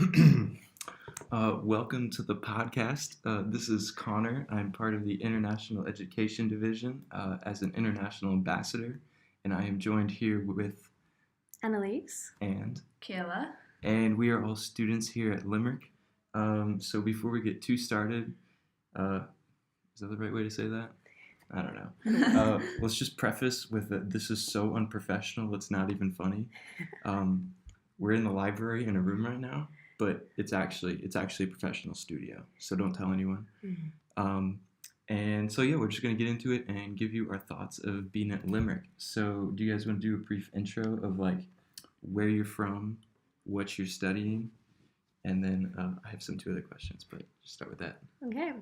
Welcome to the podcast. This is Connor. I'm part of the International Education Division as an international ambassador, and I am joined here with Annalise. and Kayla. and we are all students here at Limerick. So before we get too started, is that the right way to say that? I don't know. Let's just preface with that this is so unprofessional, it's not even funny. We're in the library in a room right now, but it's actually a professional studio, so don't tell anyone. Mm-hmm. And so we're just gonna get into it and give you our thoughts of being at Limerick. So do you guys want to do a brief intro of like where you're from, what you're studying, and then I have some two other questions, but just start with that. Okay.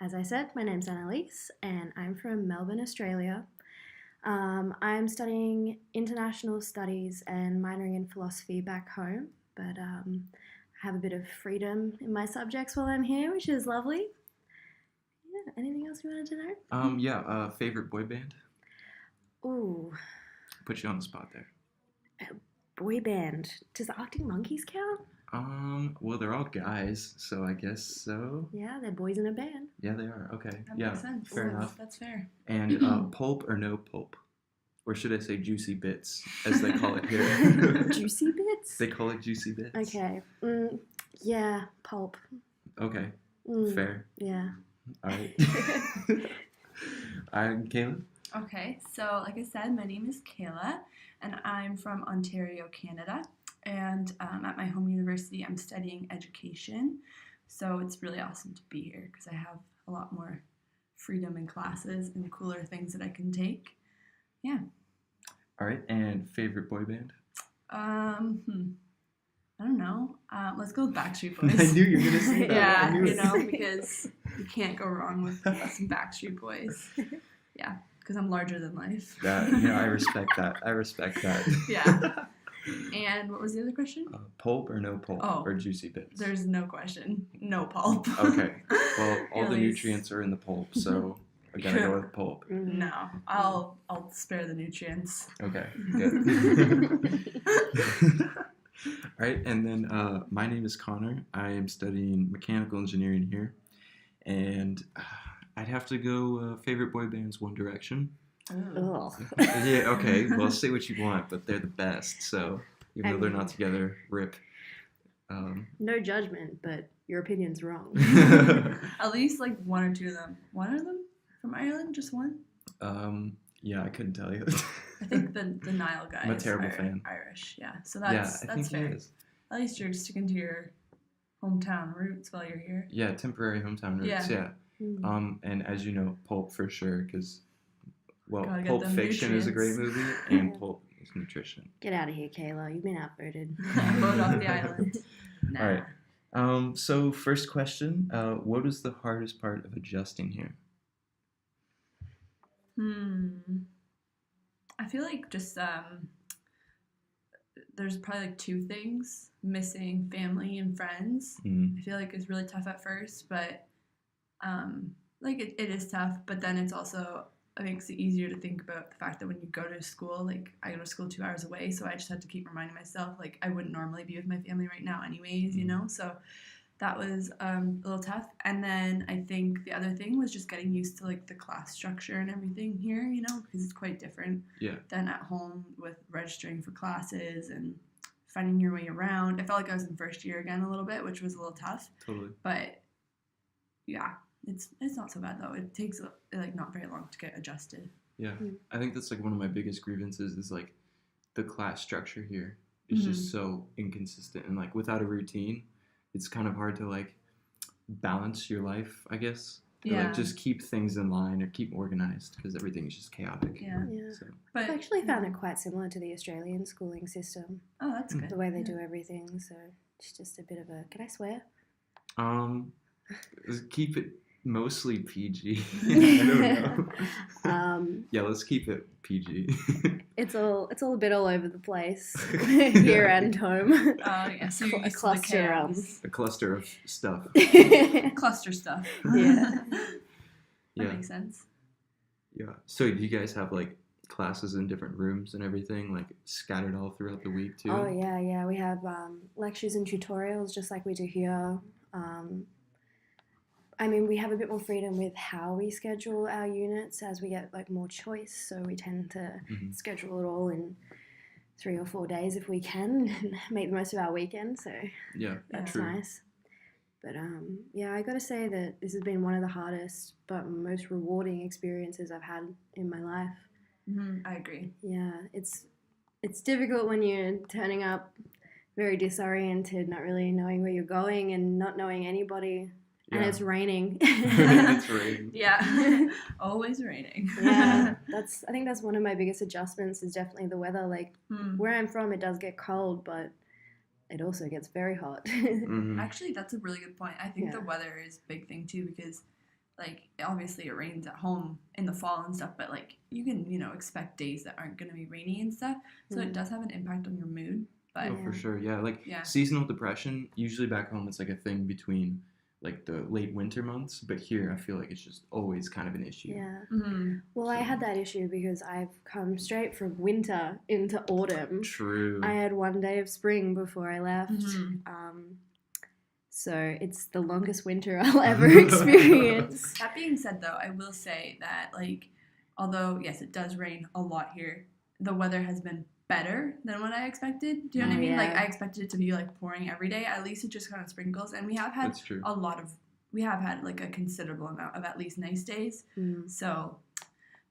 As I said, my name's Annalise, and I'm from Melbourne, Australia. I'm studying international studies and minoring in philosophy back home, but I have a bit of freedom in my subjects while I'm here, which is lovely. Yeah. Anything else you wanted to know? Favorite boy band? Ooh, Put you on the spot there. boy band. Does the Arctic Monkeys count? Well, they're all guys, so I guess so. Yeah, they're boys in a band. Yeah, they are. Okay. That yeah, makes sense. fair enough. That's fair. And pulp or no pulp? Or should I say juicy bits, as they call it here? Juicy bits? They call it juicy bits. Okay. Yeah, pulp. Okay, fair. Yeah. All right. I'm Kayla. Okay, so like I said, my name is Kayla, and I'm from Ontario, Canada. And at my home university, I'm studying education. So it's really awesome to be here because I have a lot more freedom in classes and cooler things that I can take. Yeah. All right, and favorite boy band? I don't know. Let's go with Backstreet Boys. I knew you were going to say that. Yeah, because you can't go wrong with some Backstreet Boys. Yeah, because I'm larger than life. I respect that. Yeah. And what was the other question? Pulp or no pulp? Oh, or juicy bits? There's no question. No pulp. Okay. Well, all the At least. nutrients are in the pulp, so I gotta go with pulp. No, I'll spare the nutrients. Okay, good. All right, and then my name is Connor. I am studying mechanical engineering here, and I'd have to go favorite boy band's One Direction. Ugh. Yeah, okay, well, say what you want, but they're the best, so even though they're not together, rip. No judgment, but your opinion's wrong. At least like one or two of them. One of them from Ireland? Just one? Yeah, I couldn't tell you. I think the Niall guy I'm a terrible fan. Irish, yeah. So that's I think fair. he is. At least you're sticking to your hometown roots while you're here. Yeah, temporary hometown roots, yeah. And as you know, Pulp for sure, because, well, Gotta get Pulp them Fiction is a great nutrients. movie, and Pulp is nutrition. Get out of here, Kayla. You've been outvoted. Vote off the island. Nah. All right. So first question, what is the hardest part of adjusting here? I feel like just there's probably like two things. Missing family and friends. I feel like it's really tough at first, but like it is tough, but then it's also, it makes it easier to think about the fact that when you go to school, like I go to school 2 hours away, so I just have to keep reminding myself, like I wouldn't normally be with my family right now anyways, you know, so that was a little tough. And then I think the other thing was just getting used to like the class structure and everything here, you know, because it's quite different than at home with registering for classes and finding your way around. I felt like I was in first year again a little bit, which was a little tough. Totally. But yeah, it's not so bad though. It takes like not very long to get adjusted. Yeah, I think that's like one of my biggest grievances is like the class structure here is just so inconsistent, and like without a routine, it's kind of hard to like balance your life, I guess. Or, like just keep things in line or keep organized because everything is just chaotic. Yeah. So. But I actually found it quite similar to the Australian schooling system. Oh, that's good. The way they do everything, so it's just a bit of a. Can I swear? Keep it mostly PG. I don't know. Yeah, let's keep it PG. It's all a bit all over the place here and home. Oh yeah, so you're used to the chaos. A cluster of stuff. Cluster stuff. Yeah. That makes sense. Yeah. So do you guys have like classes in different rooms and everything, like scattered all throughout the week too? Oh yeah. We have lectures and tutorials just like we do here. I mean, we have a bit more freedom with how we schedule our units as we get like more choice. So we tend to schedule it all in 3 or 4 days if we can, and make the most of our weekend. So Yeah, that's true. nice. But yeah, I got to say that this has been one of the hardest but most rewarding experiences I've had in my life. I agree. Yeah, it's difficult when you're turning up very disoriented, not really knowing where you're going and not knowing anybody. Yeah. And it's raining. It's raining. Yeah, always raining. Yeah, I think that's one of my biggest adjustments is definitely the weather. Like where I'm from, it does get cold, but it also gets very hot. Actually, that's a really good point. I think the weather is a big thing too, because like obviously it rains at home in the fall and stuff, but like you can, you know, expect days that aren't going to be rainy and stuff. So it does have an impact on your mood. But for sure. Yeah, like seasonal depression, usually back home it's like a thing between like the late winter months, but here I feel like it's just always kind of an issue. Yeah. Well, I had that issue because I've come straight from winter into autumn. True. I had 1 day of spring before I left. So it's the longest winter I'll ever experience. That being said, though, I will say that, like, although, yes, it does rain a lot here, the weather has been better than what I expected. Do you know what I mean? Yeah. Like, I expected it to be, like, pouring every day. At least it just kind of sprinkles. And we have had we have had, like, a considerable amount of at least nice days. So,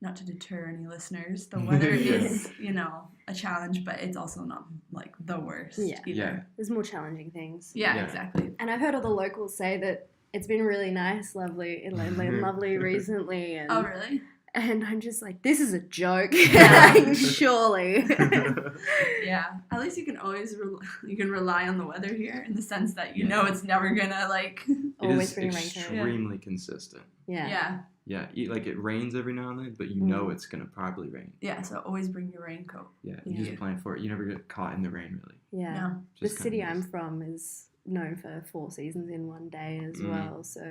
not to deter any listeners, the weather is, you know, a challenge, but it's also not, like, the worst either. Yeah. There's more challenging things. Yeah, exactly. And I've heard all the locals say that it's been really nice, lovely recently. And, oh, really? And I'm just like, this is a joke. Surely. Yeah. At least you can always you can rely on the weather here in the sense that you know it's never gonna like always bring rain. Extremely consistent. Yeah. Yeah. Like it rains every now and then, but you know it's gonna probably rain. Yeah. So always bring your raincoat. Yeah. You just plan for it. You never get caught in the rain, really. Yeah. No. The city I'm from is known for 4 seasons in 1 day as well. So.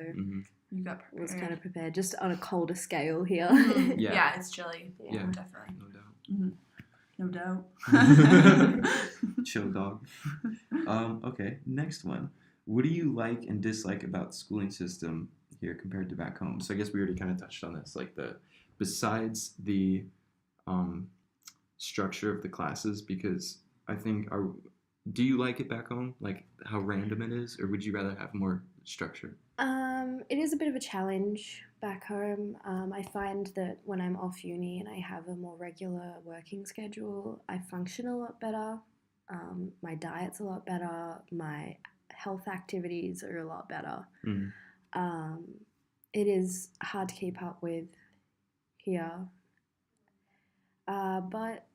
You got prepared. Was kind of prepared, just on a colder scale here. Yeah, it's chilly. Yeah, definitely. No doubt. No doubt. Chill dog. Okay, next one. What do you like and dislike about the schooling system here compared to back home? So I guess we already kind of touched on this. Like besides the structure of the classes, because I think do you like it back home? Like how random it is, or would you rather have more structure? It is a bit of a challenge back home. I find that when I'm off uni and I have a more regular working schedule, I function a lot better. My diet's a lot better. My health activities are a lot better. It is hard to keep up with here. But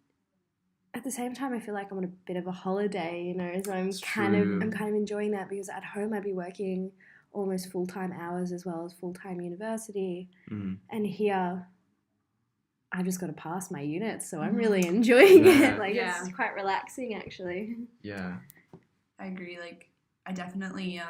at the same time, I feel like I'm on a bit of a holiday, you know, so I'm kind of enjoying that because at home I'd be working almost full-time hours as well as full-time university. And here, I've just got to pass my units, so I'm really enjoying it. Like, it's quite relaxing, actually. Yeah. I agree. Like, I definitely,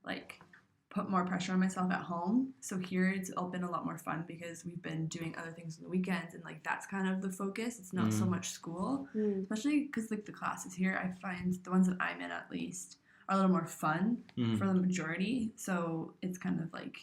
like, put more pressure on myself at home. So here, it's all been a lot more fun because we've been doing other things on the weekends, and, like, that's kind of the focus. It's not so much school, especially because, like, the classes here, I find the ones that I'm in, at least, are a little more fun for the majority. So it's kind of like,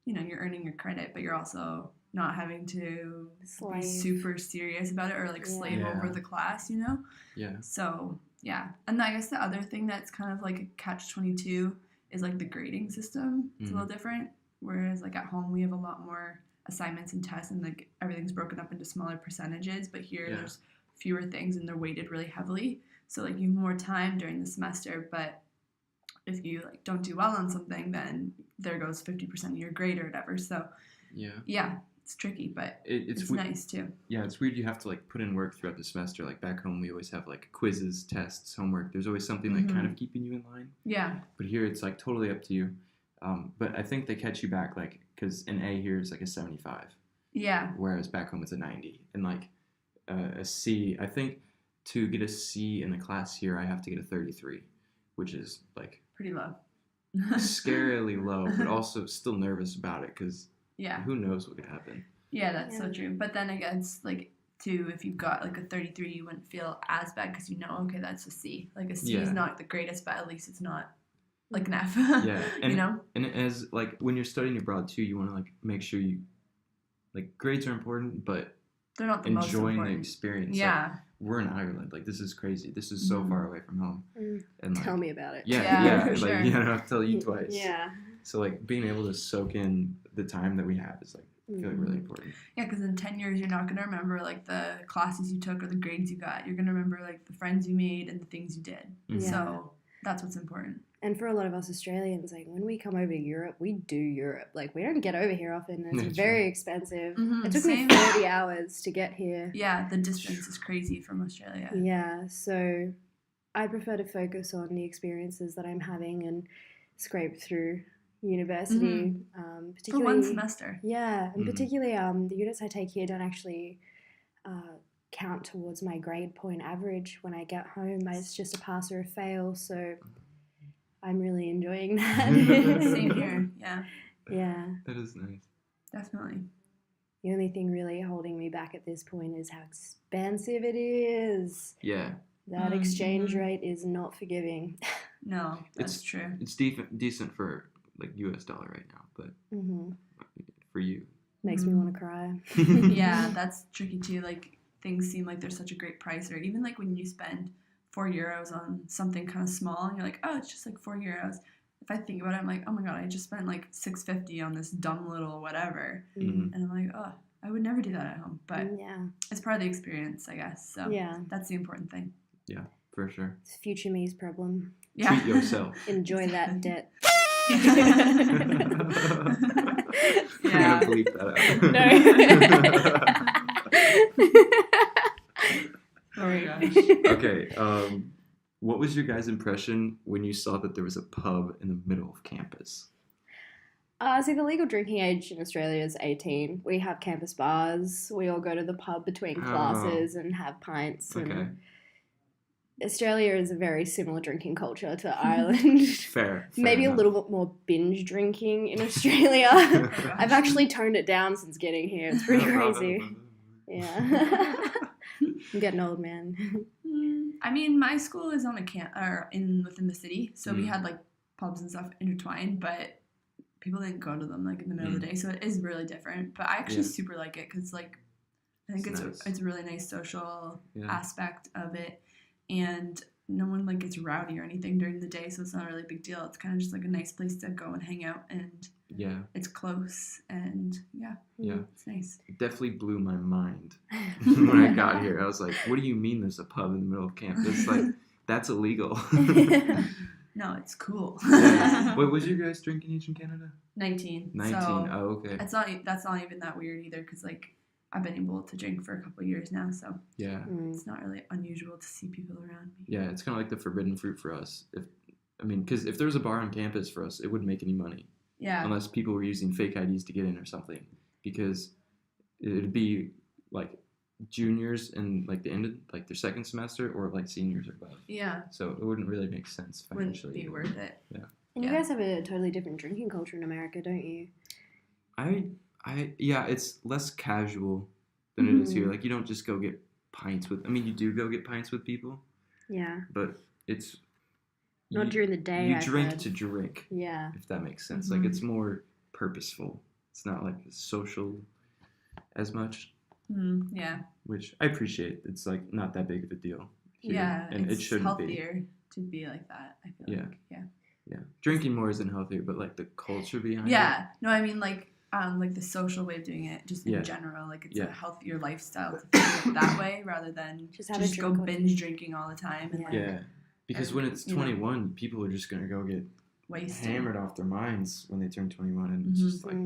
you know, you're earning your credit, but you're also not having to be super serious about it or like slave over the class, you know? Yeah. So, yeah. And I guess the other thing that's kind of like a catch-22 is like the grading system. It's a little different. Whereas like at home, we have a lot more assignments and tests and like everything's broken up into smaller percentages. But here there's fewer things and they're weighted really heavily. So like you have more time during the semester, but if you like don't do well on something, then there goes 50% of your grade or whatever. So yeah, it's tricky, but it's nice too. Yeah, it's weird. You have to like put in work throughout the semester. Like back home, we always have like quizzes, tests, homework. There's always something like kind of keeping you in line. Yeah. But here it's like totally up to you. But I think they catch you back like because an A here is like a 75. Yeah. Whereas back home it's a 90, and like a C. I think to get a C in the class here, I have to get a 33, which is like pretty low. Scarily low, but also still nervous about it because who knows what could happen. Yeah, that's so true. But then again, it's like too, if you've got like a 33, you wouldn't feel as bad because okay, that's a C. Like a C Yeah. is not the greatest, but at least it's not like an F. Yeah, and and as like when you're studying abroad too, you want to like make sure you like grades are important, but they're not the enjoying most important. the experience. Yeah, like, we're in Ireland. Like this is crazy. This is so far away from home. And like, Tell me about it. Yeah, for like sure. I don't have to tell you twice. Yeah. So like being able to soak in the time that we have is like I feel like really important. Yeah, because in 10 years you're not gonna remember like the classes you took or the grades you got. You're gonna remember like the friends you made and the things you did. Mhm. So that's what's important. And for a lot of us Australians, like when we come over to Europe, we do Europe. Like we don't get over here often. It's That's very right. expensive. Mhm, It took same. me 30 hours to get here. Yeah, the distance is crazy from Australia. Yeah, so I prefer to focus on the experiences that I'm having and scrape through university. For Particularly, one semester. Yeah, and Mhm. particularly the units I take here don't actually count towards my grade point average when I get home. It's just a pass or a fail, so I'm really enjoying that. Same here. Yeah, Yeah. That is nice. definitely. The only thing really holding me back at this point is how expensive it is. Yeah, That exchange rate is not forgiving. No, that's true. it's decent for like U.S. dollar right now, but for you, Makes me want to cry. Yeah, that's tricky too. Like things seem like they're such a great price, or even like when you spend €4 on something kind of small, and you're like, oh, it's just like €4. If I think about it, I'm like, oh my god, I just spent like $6.50 on this dumb little whatever, Mhm. and I'm like, oh, I would never do that at home, but Yeah. it's part of the experience, I guess. So Yeah. that's the important thing. Yeah, for sure. It's future me's problem. Yeah. Treat yourself. Enjoy that debt. I'm Yeah. gonna bleep that Oh my gosh. out. Okay. What was your guys' impression when you saw that there was a pub in the middle of campus? So the legal drinking age in Australia is 18. We have campus bars. We all go to the pub between classes and have pints. Okay. And Australia is a very similar drinking culture to Ireland. Fair. Maybe enough. a little bit more binge drinking in Australia. I've actually toned it down since getting here. It's pretty crazy. Yeah. I'm getting old, man. I mean, my school is on a within the city, so we had like pubs and stuff intertwined, but people didn't go to them like in the middle of the day, so it is really different. But I actually super like it because like I think It's it's nice. a really nice social Yeah. aspect of it, and no one like gets rowdy or anything during the day, so it's not really a big deal. It's kind of just like a nice place to go and hang out, and Yeah. it's close, and yeah, it's nice. It definitely blew my mind when I got here. I was like, what do you mean there's a pub in the middle of campus? Like, that's illegal. No, it's cool. Yeah. What was your guys' drinking age in Canada? 19. 19. So Oh, okay. that's not even that weird either, because like I've been able to drink for a couple of years now, so Yeah. it's not really unusual to see people around me. Yeah, it's kind of like the forbidden fruit for us. Because if there was a bar on campus for us, it wouldn't make any money. Yeah. Unless people were using fake IDs to get in or something. Because it'd be like juniors in like the end of like their second semester or like seniors or above. Yeah. So it wouldn't really make sense Wouldn't financially. be worth it. Yeah. And you guys have a totally different drinking culture in America, don't you? Yeah, it's less casual than it is here. Like you don't just go get pints with. I mean, you do go get pints with people, Yeah. but it's Not during the day. You I drink said. to drink. Yeah. If that makes sense. Like it's more purposeful. It's not like social as much, Yeah. which I appreciate. It's like not that big of a deal here, Yeah. and it's it shouldn't healthier to be like that, I feel like. Yeah. Yeah, drinking more isn't healthier, but like the culture behind it. Yeah. No, I mean like the social way of doing it, just in Yeah. general, like it's Yeah. a healthier lifestyle to think of it that way rather than Just have a just go drink or binge two. drinking all the time and like Yeah, because when it's you know. 21, people are just gonna go get wasted. hammered off their minds when they turn 21, and it's just like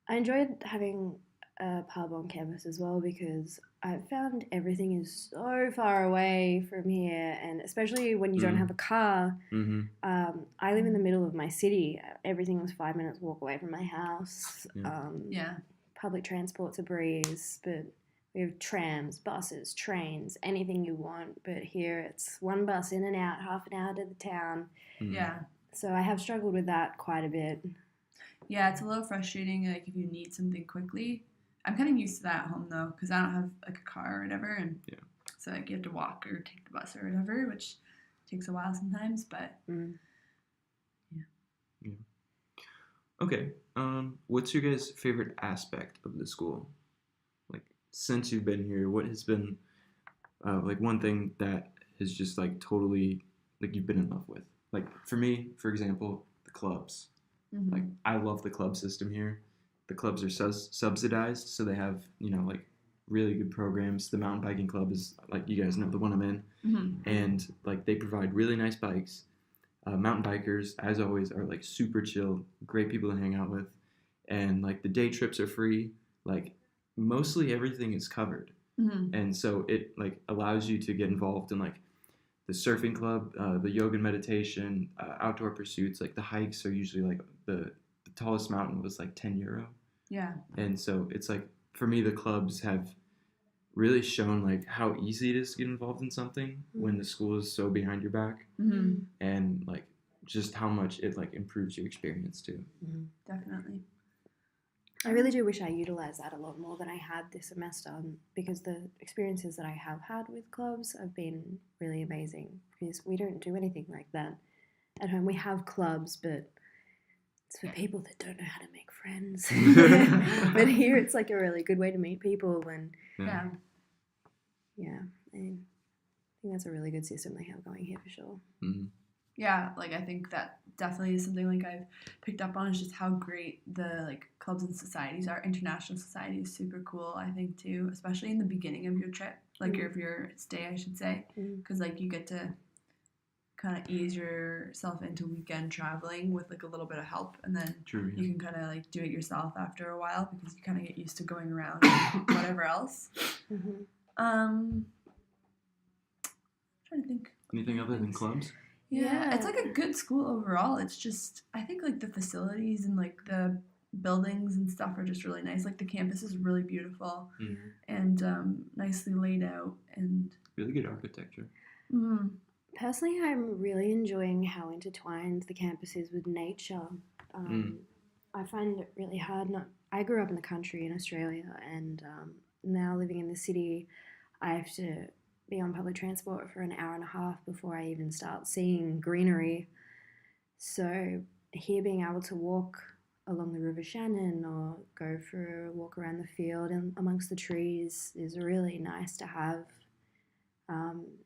I enjoyed having a pub on campus as well because I found everything is so far away from here, and especially when you don't have a car. I live in the middle of my city. Everything was 5 minutes walk away from my house. Yeah. Public transport's a breeze, but we have trams, buses, trains, anything you want. But here it's one bus in and out, half an hour to the town. Yeah. So I have struggled with that quite a bit. Yeah, it's a little frustrating, like if you need something quickly, I'm kind of used to that at home though, because I don't have like a car or whatever, and Yeah. so like you have to walk or take the bus or whatever, which takes a while sometimes. But Yeah. Okay. What's your guys' favorite aspect of the school? Like, since you've been here, what has been like one thing that has just like totally like you've been in love with? Like for me, for example, the clubs. Like I love the club system here. The clubs are subsidized, so they have like really good programs. The mountain biking club is like you guys know the one I'm in, and like they provide really nice bikes. Mountain bikers, as always, are like super chill, great people to hang out with, and like the day trips are free. Like mostly everything is covered, and so it like allows you to get involved in like the surfing club, the yoga and meditation, outdoor pursuits. Like the hikes are usually like the tallest mountain was like €10. Yeah. And so it's like for me, the clubs have really shown like how easy it is to get involved in something when the school is so behind your back, and like just how much it like improves your experience too. Definitely. I really do wish I utilized that a lot more than I had this semester, because the experiences that I have had with clubs have been really amazing, because we don't do anything like that at home. We have clubs, but it's for people that don't know how to make friends. But here it's like a really good way to meet people, and I think that's a really good system they have going here for sure. Yeah, like I think that definitely is something like I've picked up on, is just how great the like clubs and societies are. International society is super cool, I think too, especially in the beginning of your trip, like of your stay, I should say, because like you get to kind of ease yourself into weekend traveling with like a little bit of help, and then you can kind of like do it yourself after a while, because you kind of get used to going around and whatever else. I'm trying to think. Anything other than clubs? Yeah, it's like a good school overall. It's just, I think like the facilities and like the buildings and stuff are just really nice. Like the campus is really beautiful and nicely laid out, and really good architecture. Personally, I'm really enjoying how intertwined the campus is with nature. I find it really hard. I grew up in the country in Australia, and now living in the city, I have to be on public transport for an hour and a half before I even start seeing greenery. So here, being able to walk along the River Shannon or go for a walk around the field and amongst the trees is really nice to have.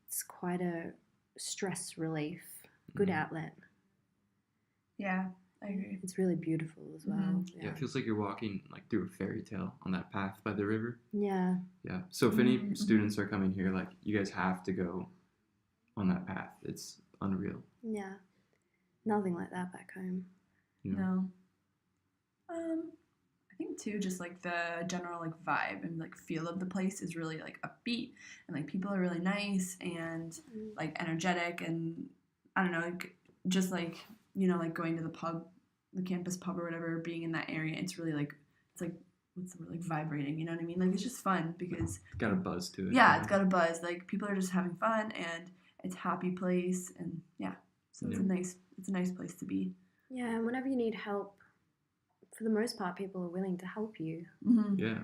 It's quite a stress relief, good outlet. Yeah, I agree. It's really beautiful as well. Yeah, it feels like you're walking like through a fairy tale on that path by the river. Yeah. Yeah. So if any students are coming here, like you guys have to go on that path. It's unreal. Yeah. Nothing like that back home. No. I think too, just like the general like vibe and like feel of the place is really like upbeat, and like people are really nice and like energetic, and I don't know, like, just like like going to the pub, the campus pub or whatever, being in that area, it's really like what's the word, like vibrating, you know what I mean? Like it's just fun because it's got a buzz to it. Yeah, it's got a buzz. Like people are just having fun, and it's a happy place, and so it's a nice place to be. Yeah, and whenever you need help, for the most part, people are willing to help you. Yeah.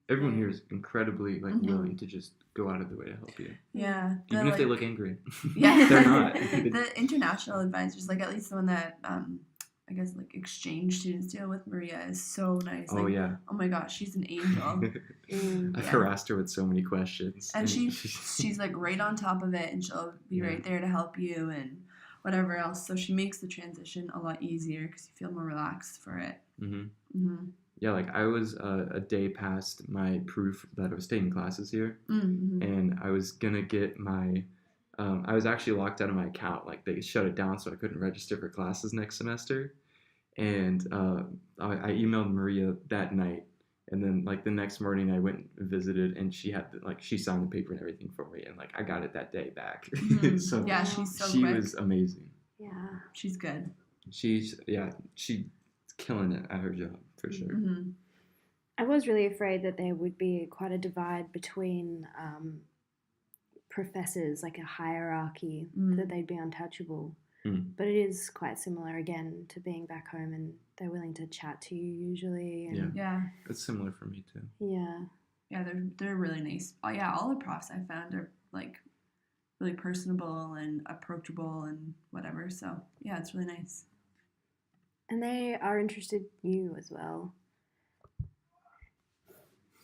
Everyone here is incredibly like willing to just go out of their way to help you. Yeah. Even if they look angry. Yeah. They're not. The international advisors, like at least the one that I guess like exchange students deal with, Maria, is so nice. Like, oh my gosh, she's an angel. I've harassed her with so many questions. And she's like right on top of it, and she'll be right there to help you and whatever else. So she makes the transition a lot easier because you feel more relaxed for it. Yeah, like I was a day past my proof that I was taking classes here, and I was gonna get my, I was actually locked out of my account. Like they shut it down, so I couldn't register for classes next semester. And I emailed Maria that night, and then like the next morning I went and visited, and she had she signed the paper and everything for me, and like I got it that day back. So yeah, she's so she quick. was amazing. Yeah, she's good. She's killing it at her job for sure. I was really afraid that there would be quite a divide between professors, like a hierarchy, that they'd be untouchable. But it is quite similar again to being back home, and they're willing to chat to you usually. And Yeah. It's similar for me too. Yeah. Yeah, they're really nice. Oh yeah, all the profs I found are like really personable and approachable and whatever. So yeah, it's really nice. And they are interested in you as well.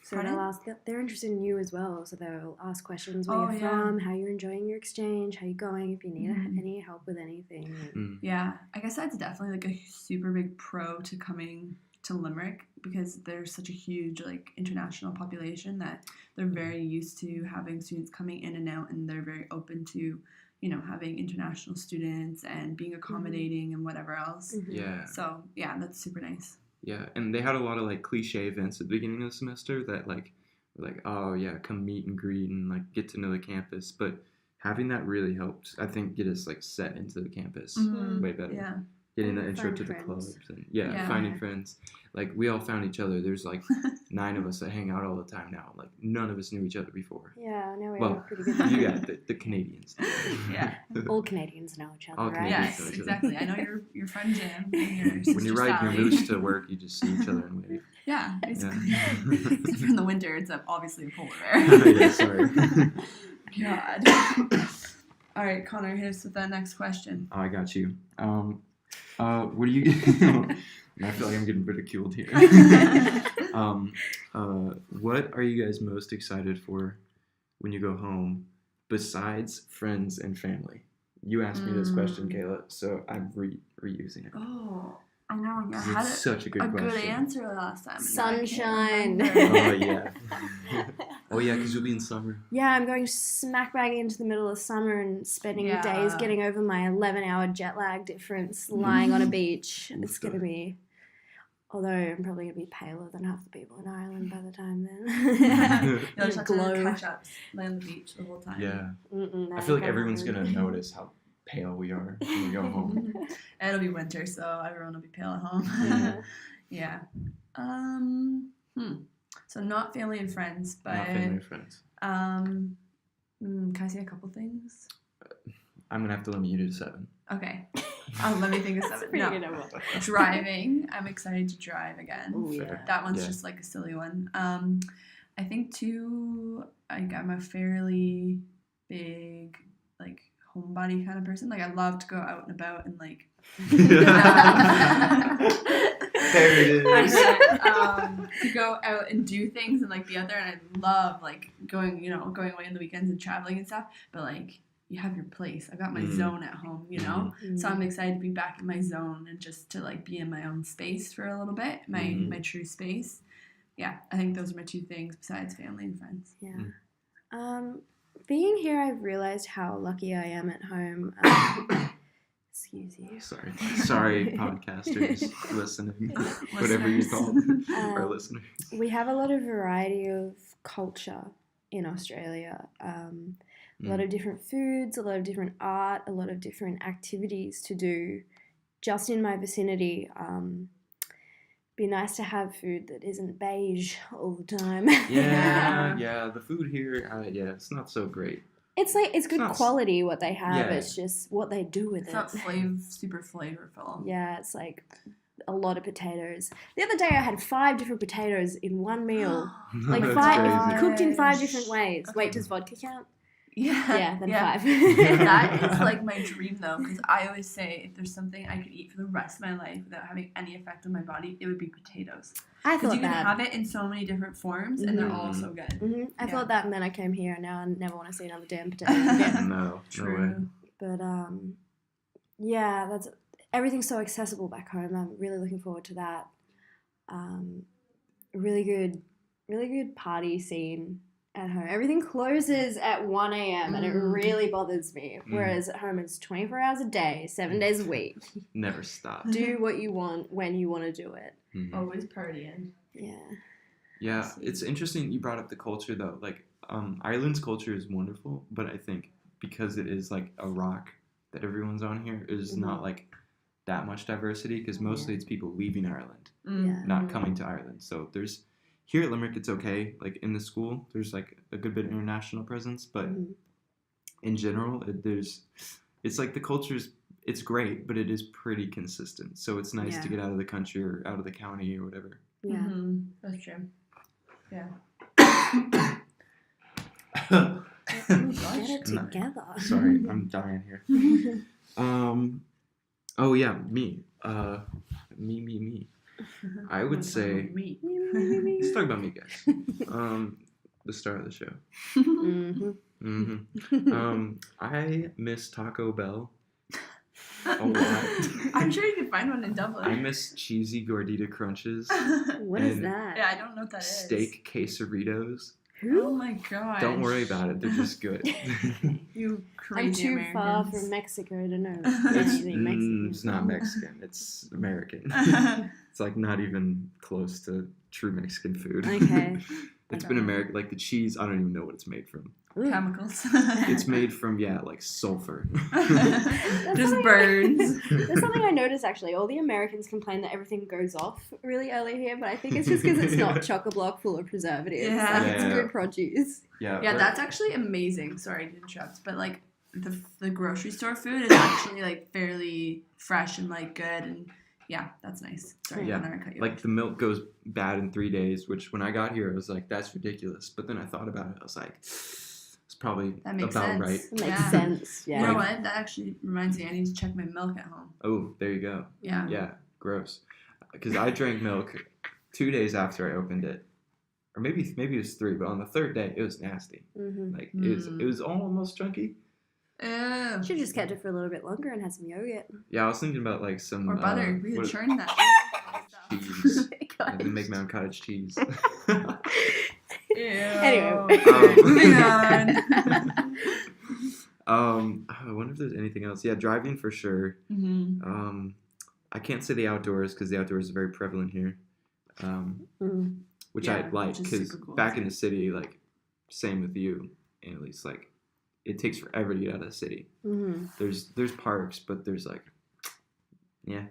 So Pardon? they'll ask. They're interested in you as well. So they'll ask questions: where Oh, you're yeah. from, how you're enjoying your exchange, how you're going, if you need Mhm. any help with anything. Yeah, I guess that's definitely like a super big pro to coming to Limerick, because there's such a huge like international population that they're very used to having students coming in and out, and they're very open to, you know, having international students and being accommodating and whatever else. Mhm. Yeah. So yeah, that's super nice. Yeah, and they had a lot of like cliche events at the beginning of the semester that like were like, oh yeah, come meet and greet and like get to know the campus. But having that really helped, I think, get us like set into the campus Mhm. way better. Yeah. Getting And the intro find to the friends. clubs and yeah, Yeah. finding friends. Like we all found each other. There's like 9 of us that hang out all the time now. Like none of us knew each other before. Yeah, no, we have a Well, pretty good. you got the Canadians. Yeah. All Canadians know each other, All right? Canadians Yes, know each other. exactly. I know your friend Jim and your When you sister ride your Sally. moose to work, you just see each other and wave. Yeah, basically. Yeah. Except for in the winter, it's obviously a polar bear. Yeah, sorry. God. All right, Connor, hit us with that next question. Oh, I got you. What do you? I feel like I'm getting ridiculed here. What are you guys most excited for when you go home, besides friends and family? You asked me this question, Kayla, so I'm reusing it. Oh, I know. I 'Cause had it's such a good question. good answer last time. and now I can't Sunshine. remember. Oh yeah. Oh yeah, because you'll be in summer. Yeah, I'm going smack bang into the middle of summer and spending Yeah. days getting over my 11-hour jet lag difference, lying on a beach. It's going to be, although I'm probably going to be paler than half the people in Ireland by the time then. You'll just have to Glow. catch up, lay on the beach the whole time. Yeah. Mm-mm, I feel like can't everyone's happen. gonna notice how pale we are when we go home. And it'll be winter, so everyone will be pale at home. Yeah. Yeah. So not family and friends, but Not family and friends. can I say a couple things? I'm gonna have to limit you to 7. Okay. Let me think of That's a seven. pretty No. good number. Driving. I'm excited to drive again. Ooh, Fair. yeah. That one's Yeah. just like a silly one. I think 2, like I'm a fairly big like homebody kind of person. Like I love to go out and about and like There it is. to go out and do things and like be out there, and I love like going away on the weekends and traveling and stuff. But like you have your place. I've got my zone at home, you know. So I'm excited to be back in my zone and just to like be in my own space for a little bit, my true space. Yeah, I think those are my 2 things besides family and friends. Yeah. Being here, I've realized how lucky I am at home. Excuse you. Sorry, podcasters listening, whatever you call our listeners. We have a lot of variety of culture in Australia. A lot of different foods, a lot of different art, a lot of different activities to do just in my vicinity. Be nice to have food that isn't beige all the time. Yeah, the food here, it's not so great. It's like it's good not- quality what they have. Yeah. It's just what they do with It's it. not super flavorful. Yeah, it's like a lot of potatoes. The other day I had 5 different potatoes in one meal. Like That's 5 crazy. cooked in 5 Gosh. different ways. Okay. Wait, does vodka count? Yeah. Yeah, then 5. That is like my dream though, because I always say if there's something I could eat for the rest of my life without having any effect on my body, it would be potatoes. I Because thought you can that. have it in so many different forms, and they're all so good. I Yeah. thought that, and then I came here, and now I never want to see another damn potato again. No way. True. But yeah, that's everything's so accessible back home. I'm really looking forward to that. Really good party scene at home. Everything closes at 1 a.m. and it really bothers me. Whereas at home it's 24 hours a day, 7 days a week. Never stop. Do what you want when you want to do it. Always partying. Yeah. Yeah, it's interesting you brought up the culture though. Like, Ireland's culture is wonderful, but I think because it is like a rock that everyone's on here, is not like that much diversity, because mostly it's people leaving Ireland, Yeah. not coming to Ireland. So there's, here at Limerick it's okay, like in the school there's like a good bit of international presence, but in general it's like the culture's it's great, but it is pretty consistent. So it's nice to Yeah. get out of the country or out of the county or whatever. Yeah. Mm-hmm. That's true. Yeah. Get it No. together. Sorry, I'm dying here. Oh yeah, me. Me. I would say Me. let's talk about me, guys. The start of the show. I miss Taco Bell a lot. I'm sure you can find one in Dublin. I miss cheesy gordita crunches, What is And- that? Yeah, I don't know what that is. steak quesadillas. Oh Who? my god. Don't worry about it; they're just good. You I'm crazy too far Americans. from Mexico to know It's, anything Mexican. it's not Mexican; it's American. It's like not even close to true Mexican food. Okay. It's been American. Like the cheese, I don't even know what it's made from. Ooh. Chemicals. It's made from like sulfur. Just something- burns. There's something I noticed actually. All the Americans complain that everything goes off really early here, but I think it's just because it's not chock-a-block full of preservatives. Yeah. Like, it's Yeah. good produce. Yeah, Yeah, but- that's actually amazing. Sorry to interrupt, but like the grocery store food is actually like fairly fresh and like good, and yeah, that's nice. Sorry, Yeah, I never cut you. like the milk goes bad in 3 days, which when I got here, I was like, that's ridiculous. But then I thought about it. I was like, it's probably That makes about sense. right. It makes Yeah. sense. You Yeah. know what? That actually reminds me. I need to check my milk at home. Oh, there you go. Yeah. Yeah, gross. Because I drank milk 2 days after I opened it, or maybe it was 3. But on the 3rd day, it was nasty. Mm-hmm. Like it was almost chunky. Ew. Should just kept it for a little bit longer and had some yogurt. Yeah, I was thinking about like some Or butter. We could what- churn that. cheese. I can make my own cottage cheese. Ew. Anyway. Moving on. I wonder if there's anything else. Yeah, driving for sure. Mm-hmm. I can't say the outdoors because the outdoors is very prevalent here, which Yeah, I like which is because super cool, back too. in the city, like same with you, and at least like it takes forever to get out of the city. Mm-hmm. There's parks, but there's like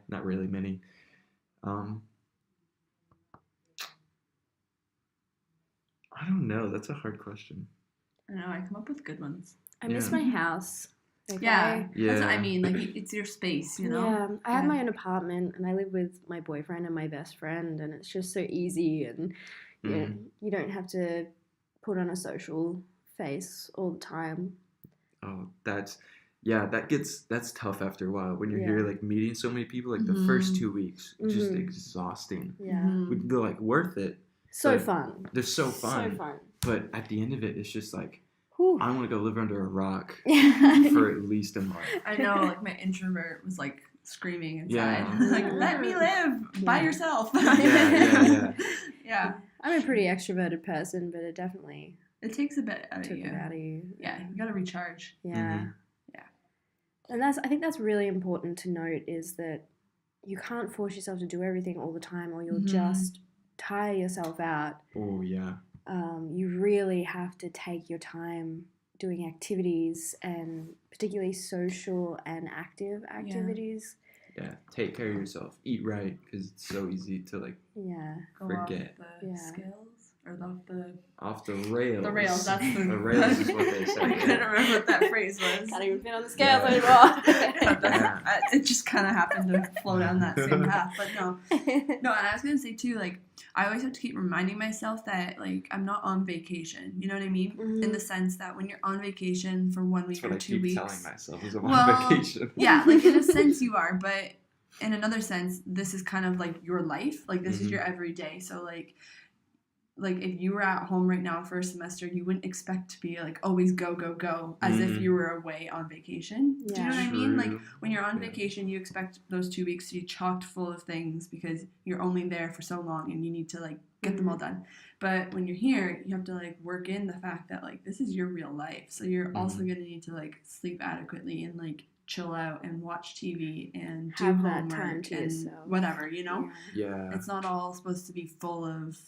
not really many. I don't know. That's a hard question. I know. I come up with good ones. I miss Yeah. my house. Like, Yeah. That's what I Yeah. mean. Like it's your space, you know. Yeah, I have Yeah. my own apartment and I live with my boyfriend and my best friend, and it's just so easy, and you don't have to put on a social face all the time. Oh, that's tough after a while when you're Yeah. here like meeting so many people. Like the first Mhm. 2 weeks, it's just Mhm. exhausting. Yeah, Mhm. They're like worth it. so But fun. They're so fun. So fun. But at the end of it, it's just like Whew. I want to go live under a rock Yeah. for at least a month. I know. Like my introvert was like screaming inside. Yeah. Like let me live by Yeah. yourself. Yeah. Yeah. I'm a pretty extroverted person, but it definitely It takes a bit out of took you. it out of you. Yeah, you gotta recharge. Yeah. Mhm. Yeah. And I think that's really important to note, is that you can't force yourself to do everything all the time, or you'll Mhm. just tire yourself out. Oh yeah. You really have to take your time doing activities, and particularly social and active activities. Yeah. Take care of yourself. Eat right, because it's so easy to like Yeah. Go Forget. off the Yeah. scales or off the off the rails. rails. That's the The rails is what they say. I couldn't remember what that phrase was. Can't even fit on the scales Yeah. anymore. It just kind of happened to flow down that same path, but no. No, and I was gonna say too, like I always have to keep reminding myself that like I'm not on vacation. You know what I mean? Mhm. In the sense that when you're on vacation for 1 week That's what or I 2 keep weeks, telling myself is I'm Well, on vacation. yeah, like in a sense you are, but in another sense, this is kind of like your life. Like this is Mhm. your everyday. So like if you were at home right now for a semester, you wouldn't expect to be like always go go go as if Mhm. you were away on vacation. Do you know what I True. mean? Like when you're on Yeah. vacation, you expect those 2 weeks to be chocked full of things because you're only there for so long and you need to like get them all done. But when you're here, you have to like work in the fact that like this is your real life. So you're also Mhm. gonna need to like sleep adequately and like chill out and watch TV and do Have that homework time to and yourself. whatever, you know? Yeah. Yeah. It's not all supposed to be full of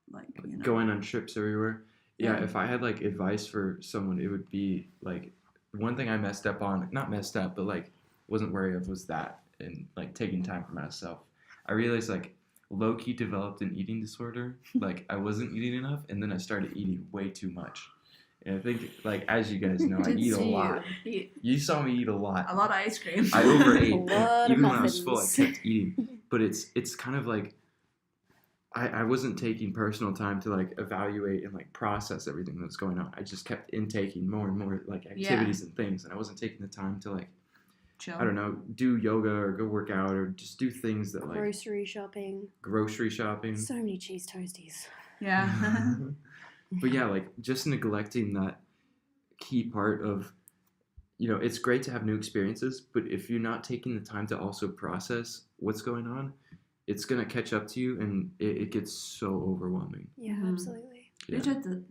like, you know. Going on trips everywhere. Yeah, Yeah. if I had like advice for someone, it would be like one thing I messed up on, not messed up, but like wasn't wary of was that, and like taking time for myself. I realized like low key developed an eating disorder. Like I wasn't eating enough, and then I started eating way too much. And I think, like, as you guys know, I Did eat a see lot. you eat You saw me eat a lot. a lot of ice cream. I overate. A lot of Even when I was full, I muffins. kept eating. But it's kind of like I wasn't taking personal time to like evaluate and like process everything that's going on. I just kept intaking more and more like activities and things, and I wasn't taking the time to like Chill. I don't know, do yoga or go work out or just do things that like Grocery shopping. grocery shopping. So many cheese toasties. Yeah. But yeah, like just neglecting that key part of, you know, it's great to have new experiences, but if you're not taking the time to also process what's going on, it's going to catch up to you and it gets so overwhelming. Yeah, Mhm. absolutely. You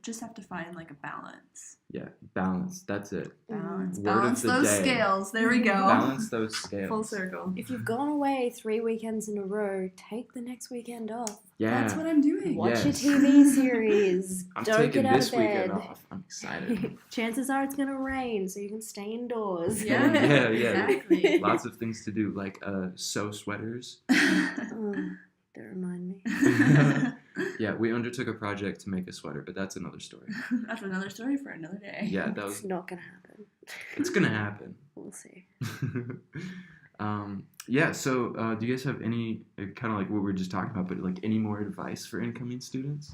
just have to find like a balance. Yeah, balance. That's it. Balance. Word of Balance the those day. scales. There we go. Balance those scales. Full circle. If you've gone away 3 weekends in a row, take the next weekend off. Yeah. That's what I'm doing. Watch Yes. a TV series. I'm Don't taking get out this of bed. weekend off. I'm excited. Chances are it's going to rain, so you can stay indoors. Yeah. Yeah. Exactly. Lots of things to do, like sew sweaters. Oh, don't remind me. Yeah, we undertook a project to make a sweater, but that's another story. That's another story for another day. Yeah, that It's was. not going to happen. It's gonna happen. We'll see. Yeah. So, do you guys have any kind of like what we were just talking about, but like any more advice for incoming students?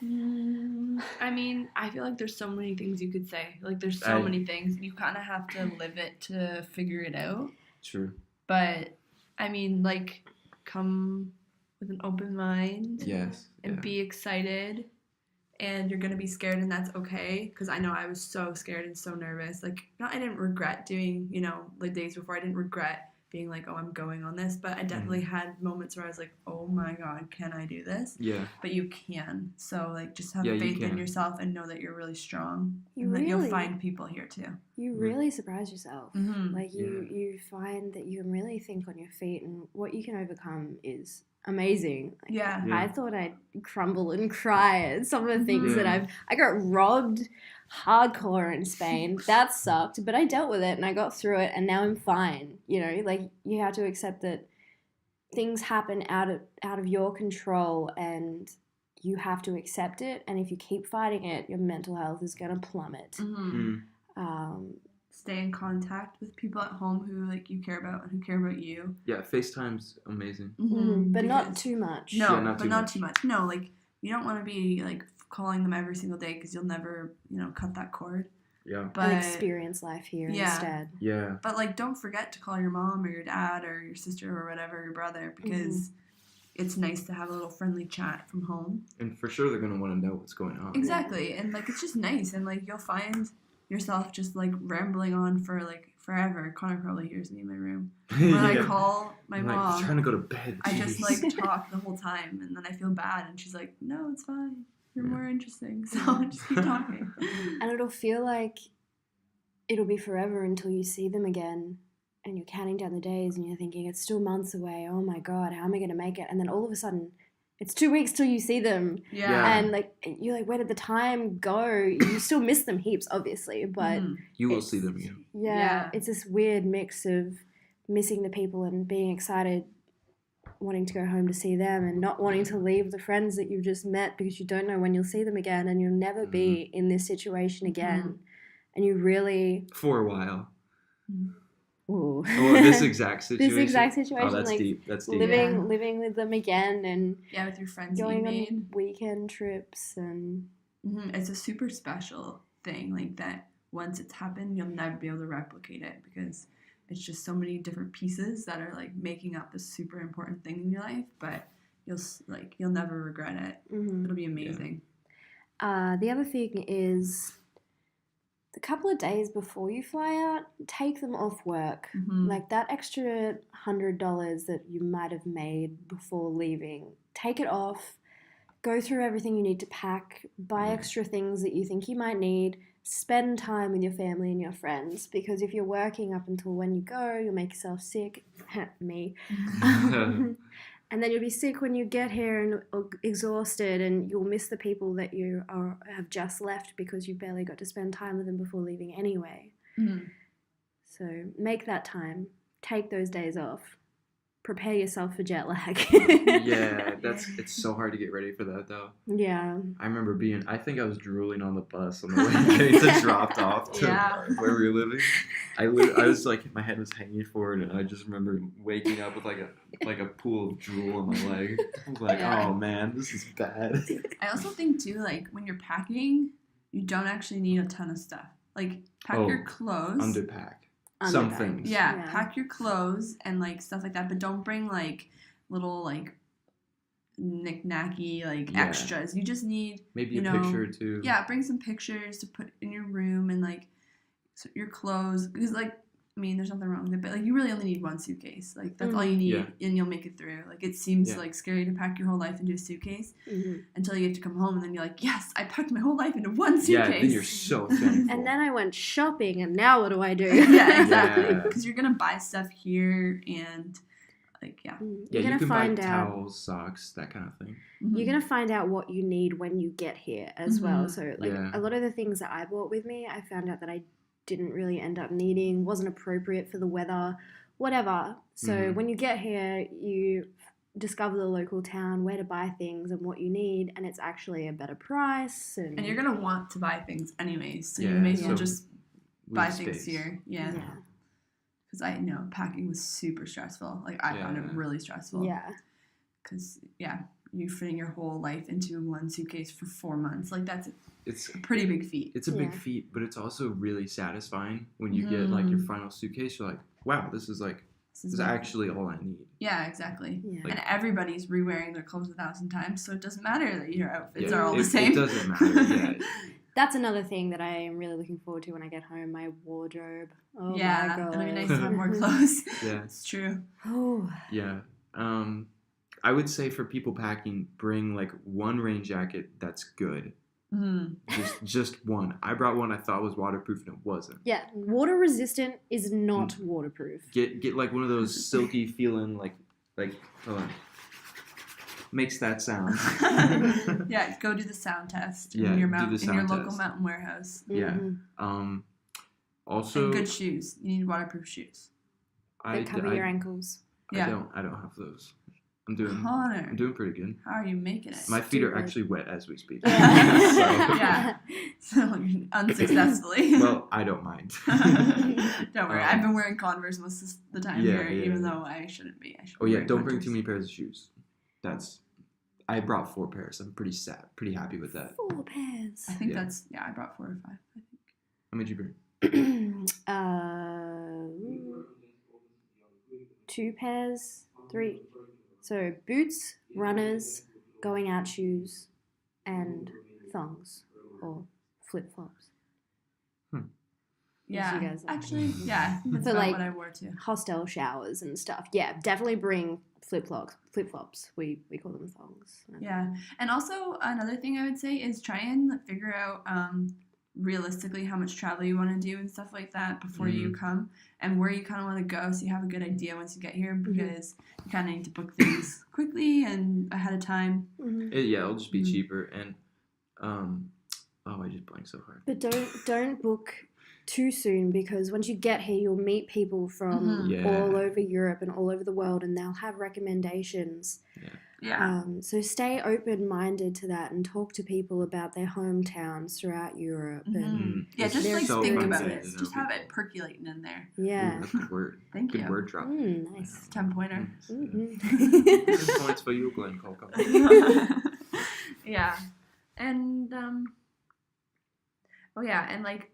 I mean, I feel like there's so many things you could say. Like, there's so many things. You kind of have to live it to figure it out. True. But, I mean, like, come with an open mind. Yes. And Yeah. be excited. And you're going to be scared, and that's okay. Because I know I was so scared and so nervous. Like, I didn't regret doing, you know, like days before. I didn't regret being like, oh, I'm going on this. But I definitely had moments where I was like, oh my God, can I do this? Yeah. But you can. So, like, just have Yeah, you faith in can. yourself and know that you're really strong. You and that you'll really- find people here too. You really surprise yourself. Mm-hmm. Like, you find that you can really think on your feet, and what you can overcome is amazing. Like, Yeah. Yeah. I thought I'd crumble and cry at some of the things that Yeah. I got robbed hardcore in Spain. That sucked, but I dealt with it and I got through it, and now I'm fine. You know, like, you have to accept that things happen out of your control, and you have to accept it. And if you keep fighting it, your mental health is gonna plummet. Mm-hmm. Mm. Stay in contact with people at home who like you care about and who care about you. Yeah. FaceTime's amazing. But not Because- too much. No, Yeah, not but too not much. too much. No, like you don't want to be like calling them every single day because you'll never, you know, cut that cord. Yeah. But And experience life here Yeah. instead. Yeah. But like, don't forget to call your mom or your dad or your sister or whatever, your brother, because it's nice to have a little friendly chat from home. And for sure, they're gonna want to know what's going on. Exactly, and like it's just nice, and like you'll find yourself just like rambling on for like forever. Connor probably hears me in my room when I Yeah. call my I'm like, mom. trying to go to bed. I just jeez. like talk the whole time, and then I feel bad, and she's like, "No, it's fine. You're Yeah. more interesting." So just keep talking. And it'll feel like it'll be forever until you see them again, and you're counting down the days and you're thinking it's still months away. Oh my God, how am I going to make it? And then all of a sudden it's 2 weeks till you see them. Yeah. And like, you're like, where did the time go? You still miss them heaps, obviously, but Mhm. You will it's- see them again. yeah, it's this weird mix of missing the people and being excited, wanting to go home to see them, and not wanting to leave the friends that you've just met because you don't know when you'll see them again, and you'll never be in this situation again. And you really, For a while. ooh. Oh, this exact situation. This exact situation, Oh, that's like deep. That's deep. living with them again, and Yeah, with your friends that you going made. on weekend trips, and It's a super special thing, like that. Once it's happened, you'll never be able to replicate it because it's just so many different pieces that are like making up this super important thing in your life. But you'll never regret it. It'll be amazing. The other thing is, the couple of days before you fly out, take them off work. Mhm. Like that extra $100 that you might have made before leaving, take it off. Go through everything you need to pack. Buy extra things that you think you might need. Spend time with your family and your friends, because if you're working up until when you go, you'll make yourself sick. Me. And then you'll be sick when you get here and exhausted, and you'll miss the people that you have just left because you barely got to spend time with them before leaving anyway. Mhm. So make that time. Take those days off. prepare yourself for jet lag. Yeah, it's so hard to get ready for that though. Yeah. I remember I think I was drooling on the bus on the way getting to dropped off to where we were living. I was like, my head was hanging forward, and I just remember waking up with like a pool of drool on my leg. I was like, oh man, this is bad. I also think too, like when you're packing, you don't actually need a ton of stuff. Like pack your clothes. Underpack. Some things. Yeah, pack your clothes and like stuff like that, but don't bring like little like knick-knacky like extras. You just need maybe a picture or two. Yeah, bring some pictures to put in your room and like your clothes, because like I mean, there's nothing wrong with it, but like you really only need one suitcase. Like that's all you need, and you'll make it through. Like it seems like scary to pack your whole life into a suitcase until you have to come home, and then you're like, yes, I packed my whole life into one suitcase. Yeah, then you're so thankful. And then I went shopping, and now what do I do? Yeah, exactly. Because you're gonna buy stuff here, and like you're gonna you can find buy out towels, socks, that kind of thing. You're gonna find out what you need when you get here as well. So like a lot of the things that I brought with me, I found out that I didn't really end up needing, wasn't appropriate for the weather, whatever. So when you get here, you discover the local town, where to buy things and what you need, and it's actually a better price. And you're going to want to buy things anyways, so you may as well just buy things here. Yeah. Because I know packing was super stressful. Like I found it really stressful. Yeah. Because, you fitting your whole life into one suitcase for 4 months. Like it's a pretty big feat. It's a big feat, but it's also really satisfying when you get like your final suitcase. You're like, wow, this is actually all I need. Yeah, exactly. Yeah. And everybody's re-wearing their clothes 1,000 times, so it doesn't matter that your outfits are all the same. It doesn't matter. That's another thing that I am really looking forward to when I get home, my wardrobe. Oh my god. It'll be nice to have more clothes. Yeah. It's true. Oh. Yeah. I would say for people packing, bring like one rain jacket that's good. Just one. I brought one I thought was waterproof and it wasn't. Yeah, water resistant is not waterproof. Get like one of those silky feeling like hold on. Makes that sound. Yeah, go do the sound test in your local mountain warehouse. Yeah. Also, and good shoes. You need waterproof shoes. That cover your ankles. I don't have those. I'm doing pretty good. How are you making it? My feet are actually wet as we speak. So unsuccessfully. Well, I don't mind. Don't worry. I've been wearing Converse most of the time here, even though I shouldn't be. Don't bring too many pairs of shoes. I brought 4 pairs. I'm pretty happy with that. 4 pairs. I think I brought 4 or 5, I think. How many did you bring? 2 pairs, 3. So boots, runners, going out shoes, and thongs or flip flops. Yeah, guys actually, that's so about like what I wore too. Hostel showers and stuff. Yeah, definitely bring flip flops. We call them thongs. Yeah, and also another thing I would say is try and figure out realistically how much travel you want to do and stuff like that before you come, and where you kind of want to go, so you have a good idea once you get here, because you kind of need to book things quickly and ahead of time. It'll just be cheaper, and I just blanked so hard. But don't book too soon, because once you get here, you'll meet people from all over Europe and all over the world, and they'll have recommendations. So stay open-minded to that and talk to people about their hometowns throughout Europe. And just like think about it. Just have it percolating in there. Yeah. Ooh, that's a good word. Thank you. Good word drop. Nice. 10-pointer. 10 points for you, Glenn Colco. Yeah. And and like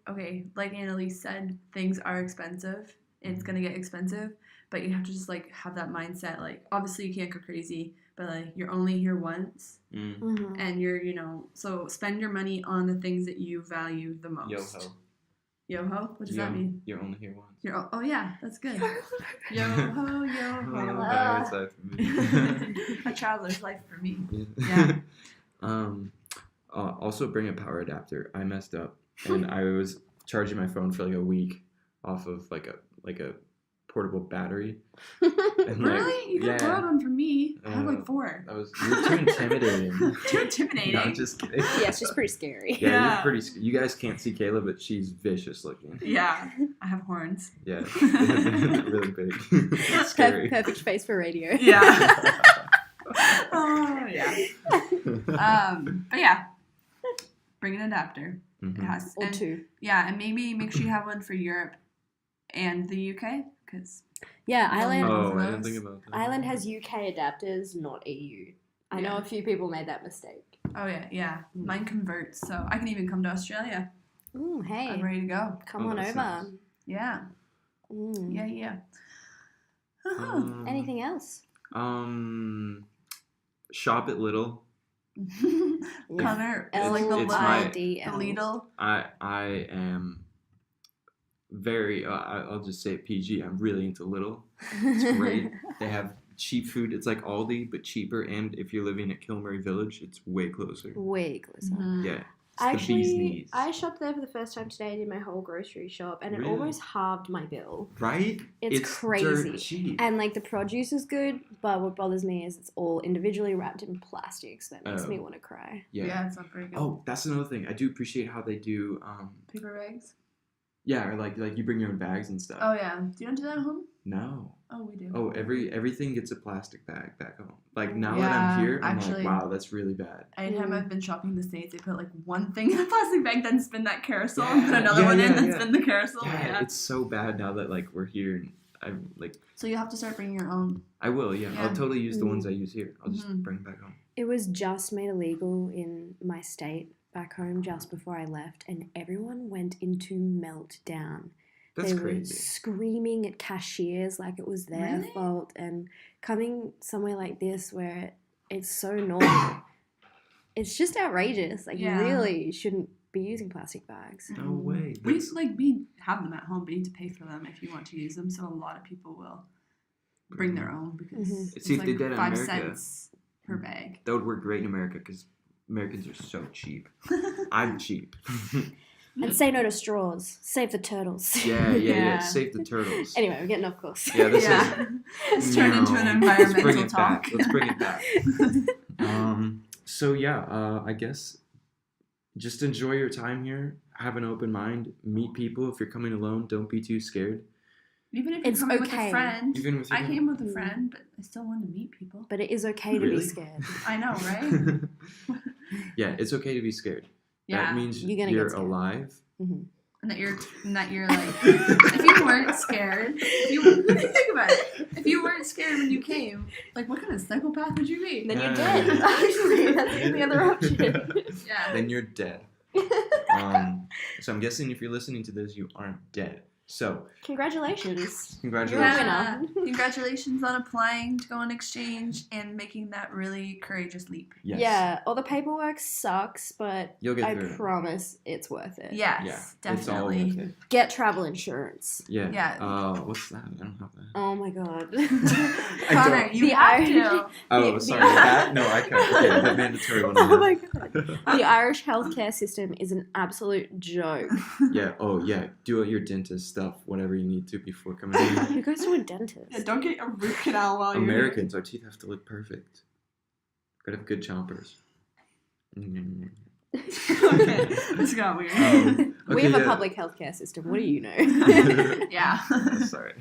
Annalise said, things are expensive. It's gonna get expensive, but you have to just like have that mindset. Like obviously you can't go crazy, but like you're only here once, and you're so spend your money on the things that you value the most. Yo-ho? What does that mean? You're only here once. Oh yeah, that's good. Yo-ho, yo-ho. That's life for me. A traveler's life for me. Yeah. Also bring a power adapter. I messed up, and I was charging my phone for like a week off of like a portable battery. And, Really? You could borrow one from me. I have like 4. You're too intimidating. Too intimidating. No, I'm just kidding. Yeah, she's pretty scary. Yeah, you're pretty. You guys can't see Kayla, but she's vicious looking. Yeah, I have horns. Yeah, really big. Scary. Perfect face for radio. Yeah. Oh yeah. But yeah, bring an adapter. Mm-hmm. It has Or 2. Yeah, and maybe make sure you have one for Europe and the UK, because Yeah, Ireland. Oh, I didn't think about that. Ireland has UK adapters, not EU. I know Yeah. a few people made that mistake. oh yeah, mine converts, so I can even come to Australia. Ooh, hey, I'm ready to go. come Oh, on that's over. nice. Yeah, Mm. Anything else? Shop at Lidl. Connor is like the It's my- the Lidl. I am very. I'll just say it PG. I'm really into Lidl. It's great. They have cheap food. It's like Aldi, but cheaper. And if you're living at Kilmary Village, it's way closer. Way closer. Yeah. It's the bee's knees. I shopped there for the first time today. I did my whole grocery shop, and it Really? almost halved my bill. Right? It's crazy. Dirt cheap. And like the produce is good, but what bothers me is it's all individually wrapped in plastics. That makes me want to cry. Yeah. It's not very good. Oh, that's another thing. I do appreciate how they do. Paper bags. Yeah, or like you bring your own bags and stuff. Oh yeah. Do you not do that at home? No. Oh, we do. Oh, everything gets a plastic bag back home. Like now that Yeah, I'm here, I'm actually- like, wow, that's really bad. Anytime Mm. I've been shopping in the States, they put like one thing in a plastic bag, then spin that carousel, and put Yeah, another yeah, one in, yeah, then yeah. spin the carousel. Yeah, Yeah. it's so bad now that like we're here and I'm like, So you have to start bringing your own. I will, yeah. Yeah. I'll totally use the ones I use here. I'll just Mhm. bring them back home. It was just made illegal in my state back home just before I left, and everyone went into meltdown. That's They were crazy. screaming at cashiers like it was their Really? fault, and coming somewhere like this where it's so normal, it's just outrageous. Like Yeah. you really shouldn't be using plastic bags. No way. We That's- we have them at home, but you need to pay for them if you want to use them. So a lot of people will bring their own because Mhm. it's See, if like they did it in 5 America- cents per bag. That would work great in America because Americans are so cheap. I'm cheap. And say no to straws. Save the turtles. yeah. Yeah. Save the turtles. Anyway, we're getting off course. Yeah, this Yeah. is. It's turned into an No. Let's bring environmental it talk. back. Let's bring it back. So yeah, I guess just enjoy your time here. Have an open mind. Meet people. If you're coming alone, don't be too scared. Even if you're It's coming with okay. a friend. Even with I your- came with a friend, but I still wanted to meet people. But it is okay to Really? be scared. I know, right? Yeah, it's okay to be scared. Yeah. That means You're gonna you're get scared. alive. And that you're like, if you weren't scared, if you think about it, if you weren't scared when you came, like what kind of psychopath would you be? Then you're Yeah. dead. Actually, that's the only other option. Yeah. Then you're dead. So I'm guessing if you're listening to this, you aren't dead. So Congratulations. congratulations. Yeah. Congratulations on applying to go on exchange and making that really courageous leap. Yes. Yeah, all the paperwork sucks, but You'll get I through it. promise it's worth it. Yes, Yeah. It's all definitely. worth it. Get travel insurance. Yeah. Yeah. What's that? I don't have that. Oh my god. Connor, don't. you The have Irish- to. Oh, The- sorry. That? No, I can't. Okay, the mandatory one. Oh my god. The Irish healthcare system is an absolute joke. Yeah. Oh, yeah. Do all your dentist stuff, whatever you need to before coming in. Who goes to a dentist? Yeah, don't get a root canal while Americans, our teeth have to look perfect. Gotta have good chompers. Okay, this got weird. We Okay, have a yeah. public healthcare system. What do you know? Yeah. Sorry.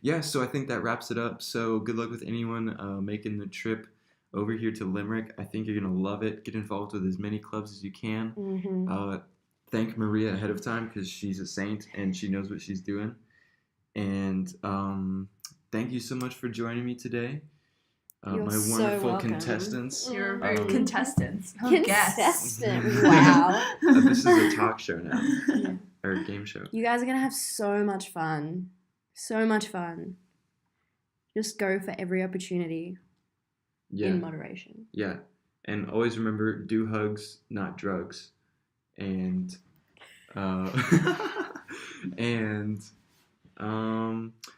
Yeah, so I think that wraps it up. So good luck with anyone making the trip over here to Limerick. I think you're going to love it. Get involved with as many clubs as you can. hmm Thank Maria ahead of time because she's a saint and she knows what she's doing. And thank you so much for joining me today. You're My so wonderful welcome. contestants. You're very Um, contestants. Guests. Contestant. Wow. This is a talk show now, Yeah. or a game show. You guys are going to have so much fun. So much fun. Just go for every opportunity Yeah. in moderation. Yeah, and always remember, do hugs, not drugs, and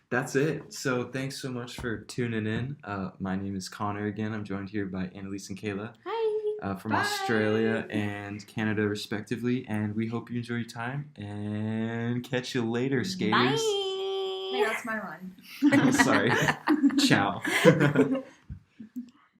that's it. So thanks so much for tuning in. My name is Connor again. I'm joined here by Annalise and Kayla Hi. from Bye. Australia and Canada, respectively. And we hope you enjoy your time and catch you later, skaters. Bye. Okay, that's my line. Oh, sorry. Ciao.